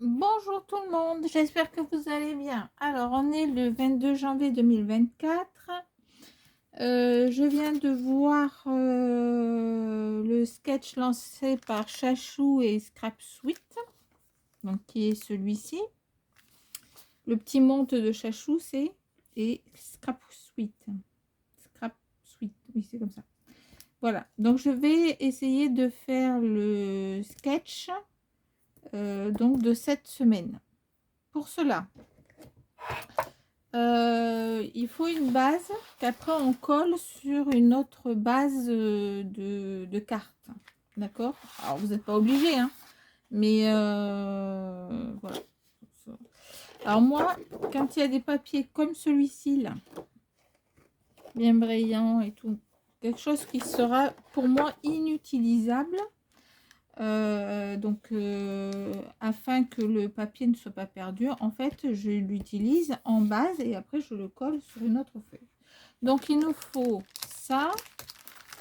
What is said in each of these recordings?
Bonjour tout le monde, j'espère que vous allez bien. Alors, on est le 22 janvier 2024. Je viens de voir le sketch lancé par Chachou et Scrap Sweet, donc qui est celui-ci. Le petit monde de Chachou, c'est et Scrap Sweet. Scrap Sweet, oui, c'est comme ça. Voilà, donc je vais essayer de faire le sketch donc de cette semaine. Pour cela, il faut une base qu'après on colle sur une autre base de cartes. D'accord? Alors vous n'êtes pas obligé, hein, mais voilà. Alors moi, quand il y a des papiers comme celui-ci, là, bien brillant et tout, quelque chose qui sera pour moi inutilisable, afin que le papier ne soit pas perdu, en fait je l'utilise en base et après je le colle sur une autre feuille. Donc il nous faut ça.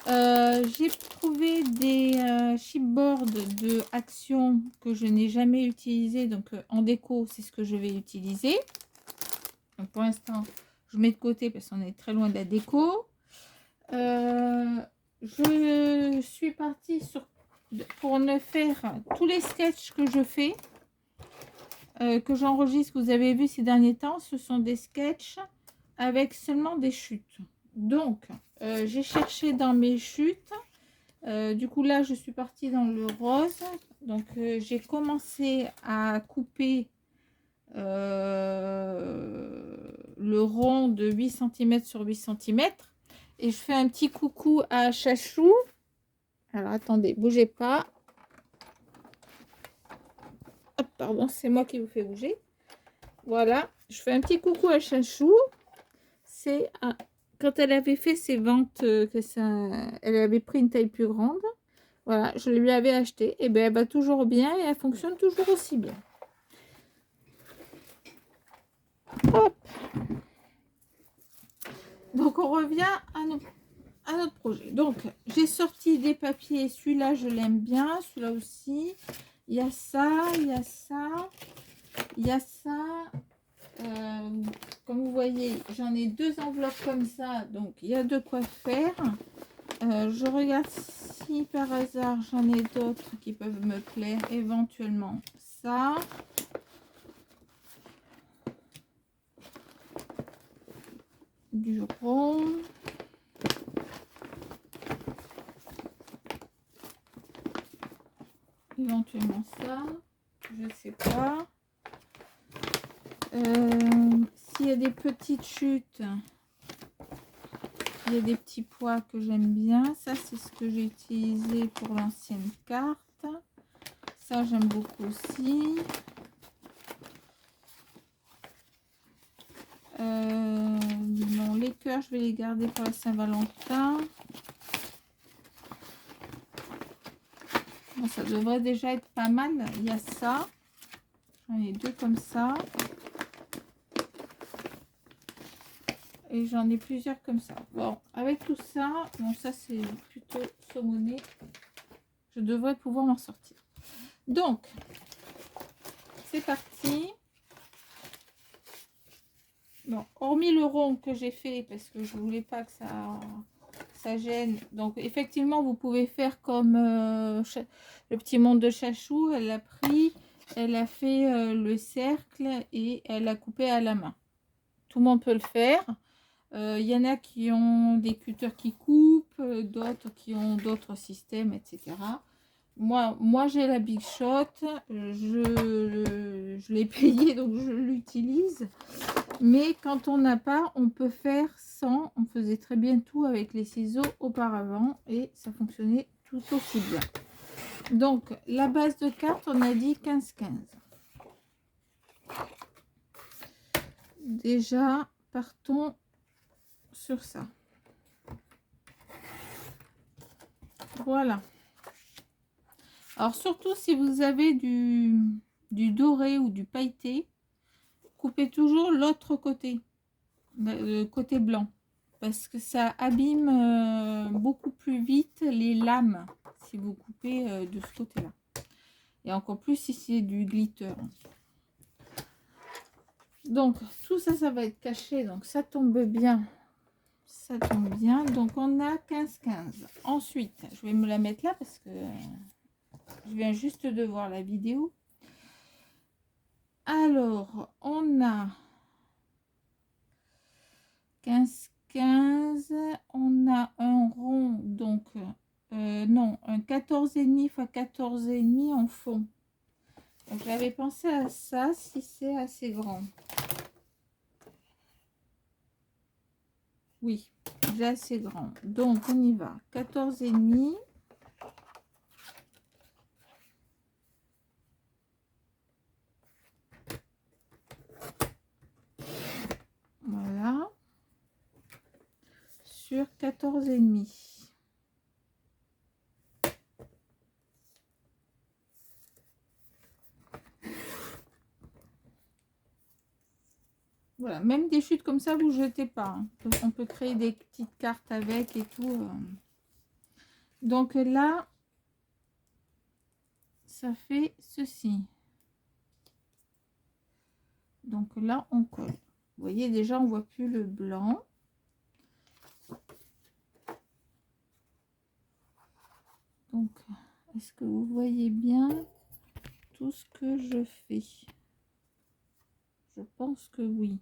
J'ai trouvé des chipboards de Action que je n'ai jamais utilisé, donc en déco c'est ce que je vais utiliser. Donc pour l'instant je mets de côté parce qu'on est très loin de la déco. Je suis partie pour ne faire tous les sketchs que je fais, que j'enregistre, que vous avez vu ces derniers temps, ce sont des sketchs avec seulement des chutes. Donc, j'ai cherché dans mes chutes. Du coup, là, je suis partie dans le rose. Donc, j'ai commencé à couper le rond de 8 cm sur 8 cm. Et je fais un petit coucou à Chachou. Alors, attendez, bougez pas. Hop, pardon, c'est moi qui vous fais bouger. Voilà, je fais un petit coucou à Chachou. C'est quand elle avait fait ses ventes, que ça, elle avait pris une taille plus grande. Voilà, je lui avais acheté. Et bien, elle va toujours bien et elle fonctionne toujours aussi bien. Hop. Donc, on revient à notre projet. Donc, j'ai sorti des papiers. Celui-là, je l'aime bien. Celui-là aussi. Il y a ça, il y a ça, il y a ça. Comme vous voyez, j'en ai deux enveloppes comme ça, donc il y a de quoi faire. Je regarde si par hasard j'en ai d'autres qui peuvent me plaire, éventuellement ça. Du rond. Éventuellement ça. Je sais pas. S'il y a des petites chutes, il y a des petits pois que j'aime bien. Ça, c'est ce que j'ai utilisé pour l'ancienne carte. Ça, j'aime beaucoup aussi. Non, les cœurs, je vais les garder pour la Saint-Valentin. Bon, ça devrait déjà être pas mal. Il y a ça. J'en ai deux comme ça. Et j'en ai plusieurs comme ça. Bon, avec tout ça, bon, ça c'est plutôt saumonné. Je devrais pouvoir m'en sortir. Donc, c'est parti. Bon, hormis le rond que j'ai fait, parce que je voulais pas que ça gêne. Donc, effectivement, vous pouvez faire comme le petit monde de Chachou. Elle a pris, elle a fait le cercle et elle a coupé à la main. Tout le monde peut le faire. Il y en a qui ont des cutters qui coupent, d'autres qui ont d'autres systèmes, etc. Moi j'ai la Big Shot, je l'ai payé donc je l'utilise. Mais quand on n'a pas, on peut faire sans. On faisait très bien tout avec les ciseaux auparavant et ça fonctionnait tout aussi bien. Donc la base de carte, on a dit 15-15. Déjà, partons sur ça. Voilà. Alors surtout si vous avez du doré ou du pailleté, coupez toujours l'autre côté, le côté blanc, parce que ça abîme beaucoup plus vite les lames si vous coupez de ce côté là. Et encore plus si c'est du glitter. Donc, tout ça, ça va être caché. Donc, ça tombe bien. Ça tombe bien. Donc, on a 15-15. Ensuite, je vais me la mettre là parce que je viens juste de voir la vidéo. Alors, on a 15-15. On a un rond, donc, non, un 14,5 x 14,5 en fond. Donc, j'avais pensé à ça si c'est assez grand. Oui, j'ai assez grand. Donc, on y va. 14,5. Voilà. Sur 14,5. Voilà, même des chutes comme ça, vous jetez pas. Hein. On peut créer des petites cartes avec et tout. Donc là, ça fait ceci. Donc là, on colle. Vous voyez, déjà, on voit plus le blanc. Donc, est-ce que vous voyez bien tout ce que je fais? Je pense que oui.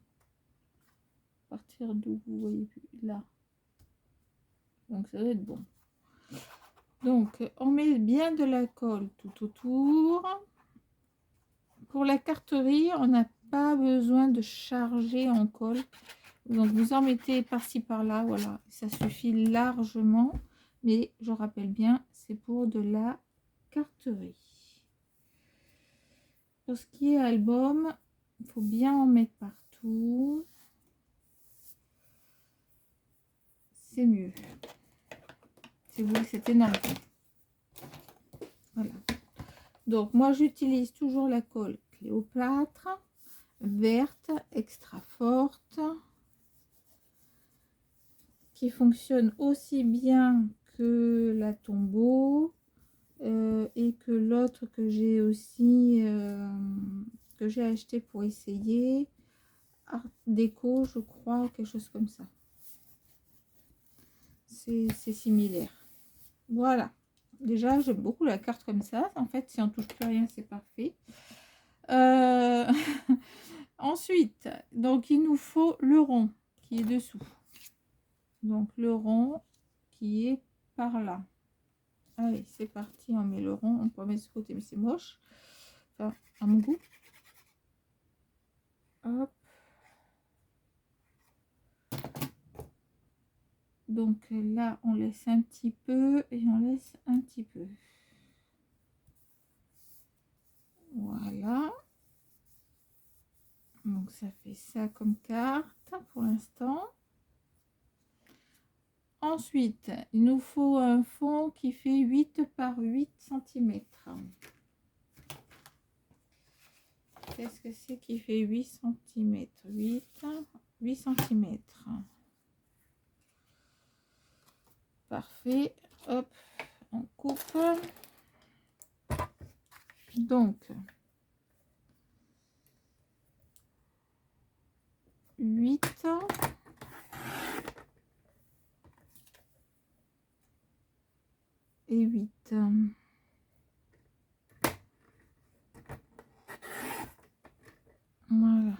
À partir d'où vous voyez plus là. Donc, ça va être bon. Donc, on met bien de la colle tout autour. Pour la carterie, on n'a pas besoin de charger en colle. Donc, vous en mettez par-ci, par-là. Voilà, ça suffit largement. Mais je rappelle bien, c'est pour de la carterie. Pour ce qui est album, il faut bien en mettre partout. C'est mieux. Si vous voulez, c'est énorme. Voilà. Donc, moi, j'utilise toujours la colle Cléopâtre, verte, extra forte, qui fonctionne aussi bien que la Tombow et que l'autre que j'ai aussi, que j'ai acheté pour essayer, Art Déco, je crois, quelque chose comme ça. C'est similaire. Voilà. Déjà, j'aime beaucoup la carte comme ça. En fait, si on touche plus rien, c'est parfait. Ensuite, donc il nous faut le rond qui est dessous. Donc le rond qui est par là. Allez, c'est parti, on met le rond. On peut mettre ce côté, mais c'est moche. Enfin, à mon goût. Hop. Donc là, on laisse un petit peu et on laisse un petit peu. Voilà. Donc ça fait ça comme carte pour l'instant. Ensuite, il nous faut un fond qui fait 8 par 8 cm. Qu'est-ce que c'est qui fait 8 cm? 8 cm. Parfait. Hop, on coupe. Donc, 8 et 8. Voilà.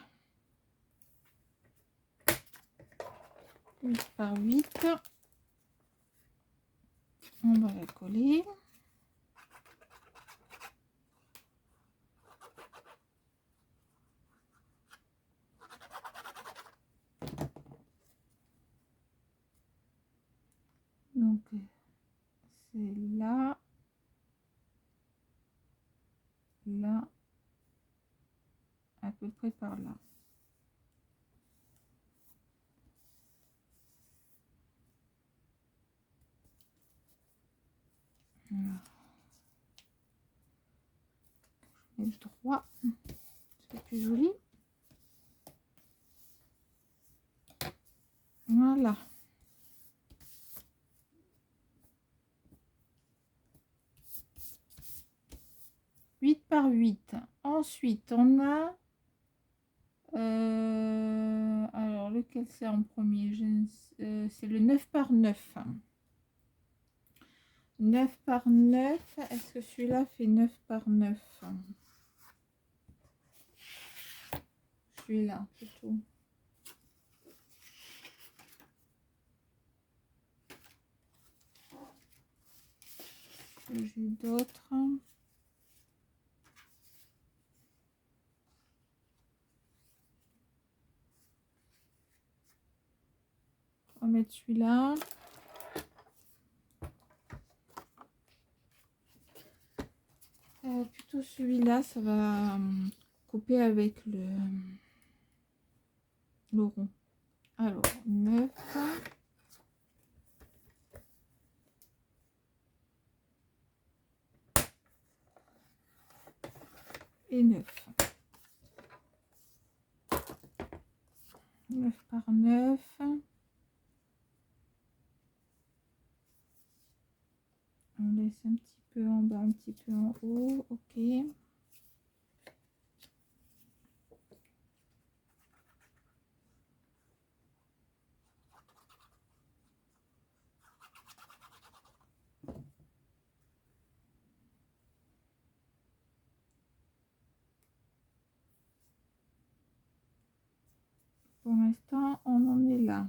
8 par 8. On va la coller. Donc, c'est là, là, à peu près par là. Voilà. Je mets le droit, c'est plus joli. Voilà. par 8. Ensuite, on a... alors, lequel c'est en premier? C'est le 9 par 9. 9 par 9. Est-ce que celui-là fait 9 par 9? Celui-là, plutôt. J'ai d'autres. On va mettre celui-là. Plutôt celui-là, ça va couper avec le rond. Alors, 9. Et 9. 9 par 9. On laisse un petit peu en bas, un petit peu en haut. Ok. Pour l'instant, on en est là.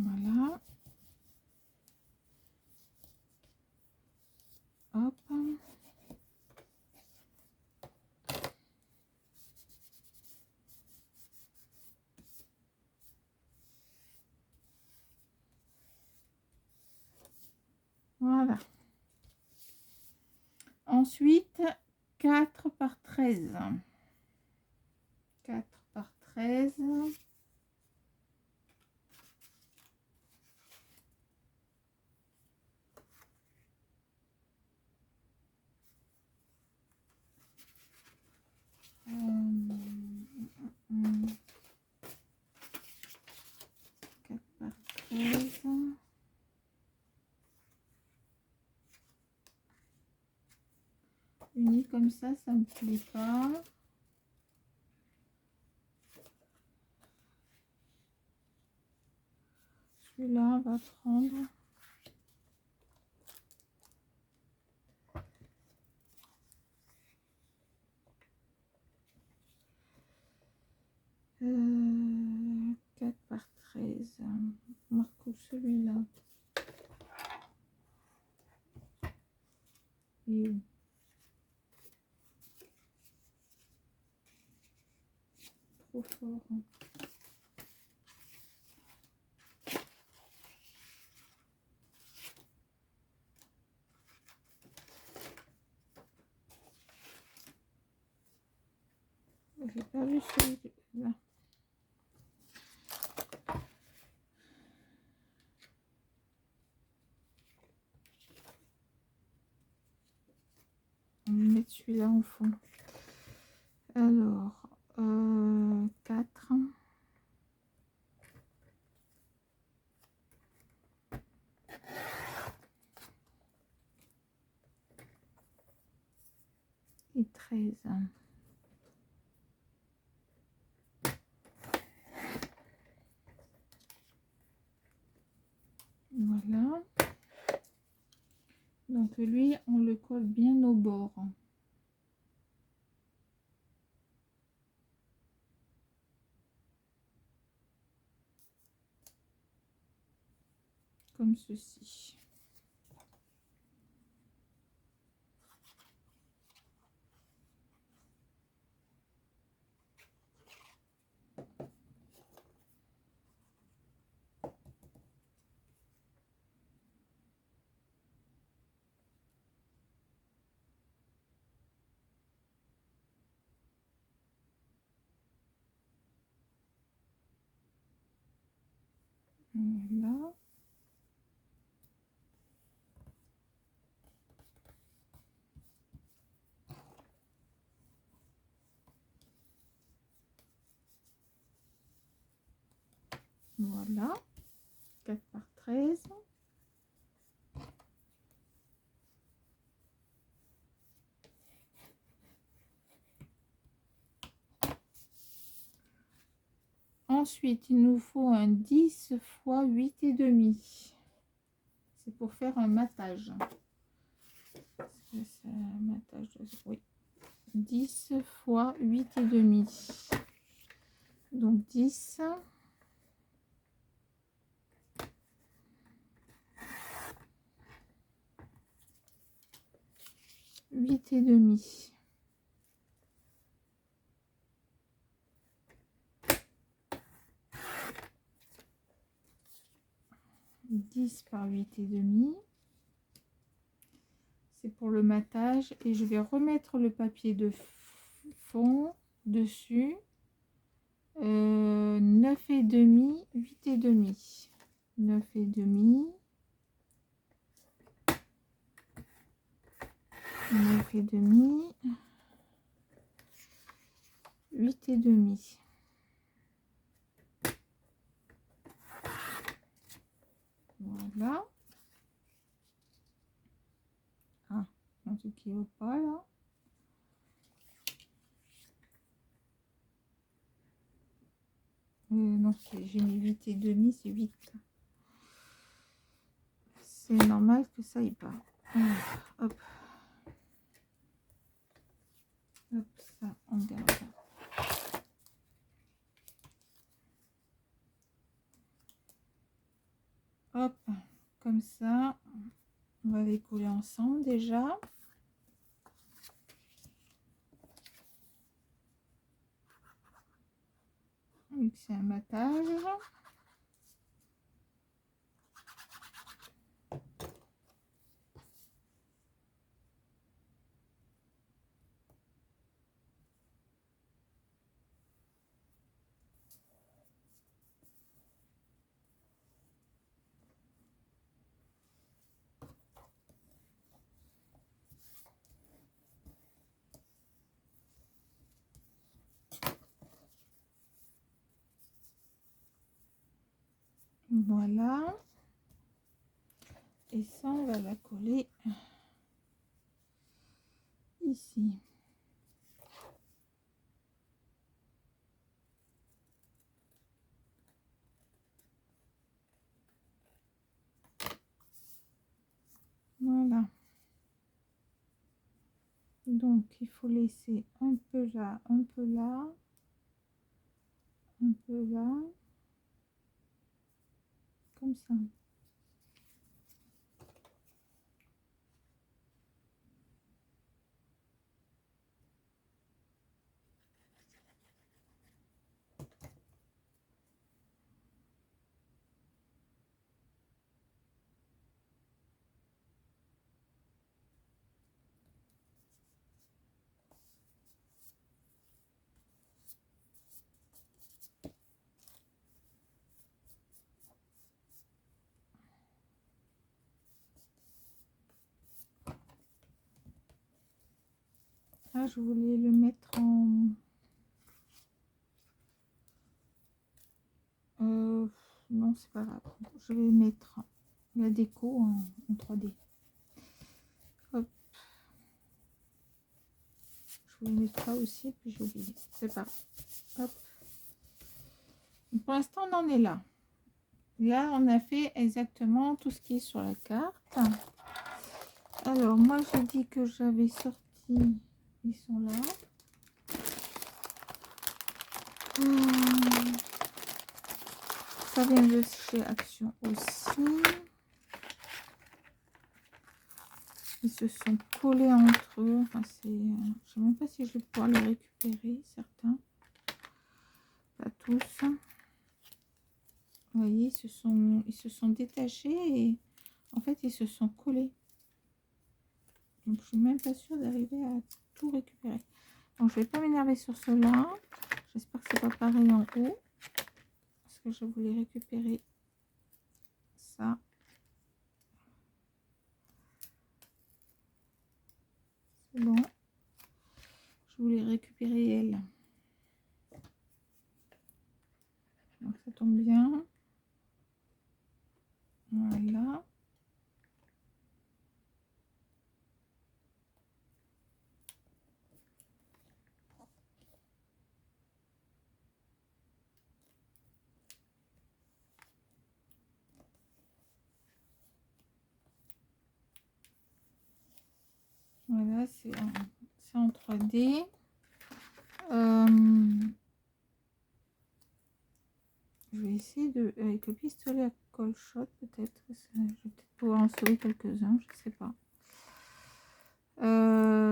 Voilà. Hop. Voilà. Ensuite, 4 par 13. 4 par 13. Par 13. Unis comme ça me plaît pas. Celui-là, on va prendre. Euh, 4 par 13. Marco celui-là. Et où? Trop fort. Hein. J'ai pas vu celui-là. On va mettre celui-là en fond. Alors, 4. Et 13. Voilà. Donc lui, on le colle bien au bord. Comme ceci. Voilà. Voilà. 4 par 13. Ensuite, il nous faut un 10 x 8,5. C'est pour faire un matage. C'est un matage de... Oui. 10 x 8,5. Donc 10. 8,5. 10 par 8,5. C'est pour le matage et je vais remettre le papier de fond dessus. 9,5, 8,5. 9,5. 9,5. 8,5. Voilà. Ah, un truc qui ne va pas là. Non, j'ai mis 8,5, c'est 8. C'est normal que ça y pas. Hop. Hop, ça, on garde. Hop, comme ça. On va les coller ensemble déjà. Vu que c'est un matage. Voilà. Et ça, on va la coller ici. Voilà. Donc, il faut laisser un peu là, un peu là, un peu là, comme ça. Ah, je voulais le mettre en... non, c'est pas grave. Je vais mettre la déco en 3D. Hop. Je voulais mettre ça aussi, puis j'ai oublié. C'est pas grave. Hop. Pour l'instant, on en est là. Là, on a fait exactement tout ce qui est sur la carte. Alors, moi, j'ai dit que j'avais sorti... Ils sont là. Ça vient de chez Action aussi. Ils se sont collés entre eux. Enfin, c'est... je sais même pas si je vais pouvoir les récupérer, certains. Pas tous. Vous voyez, ils se sont détachés et en fait, ils se sont collés. Donc, je suis même pas sûre d'arriver à tout récupérer. Donc, je vais pas m'énerver sur cela. J'espère que c'est pas pareil en haut. Parce que je voulais récupérer ça. C'est bon. Je voulais récupérer elle. Donc, ça tombe bien. regarder. Je vais essayer de, avec le pistolet à colchotte, peut-être. Je vais peut-être pouvoir en sauver quelques-uns, je sais pas.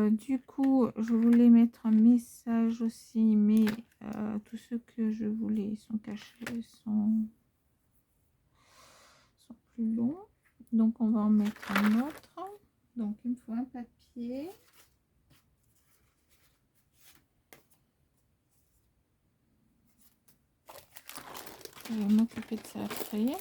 Du coup, je voulais mettre un message aussi, mais tous ceux que je voulais sont cachés, sont plus longs. Donc, on va en mettre un autre. Donc, il me faut un papier. Je vais m'occuper de ça après.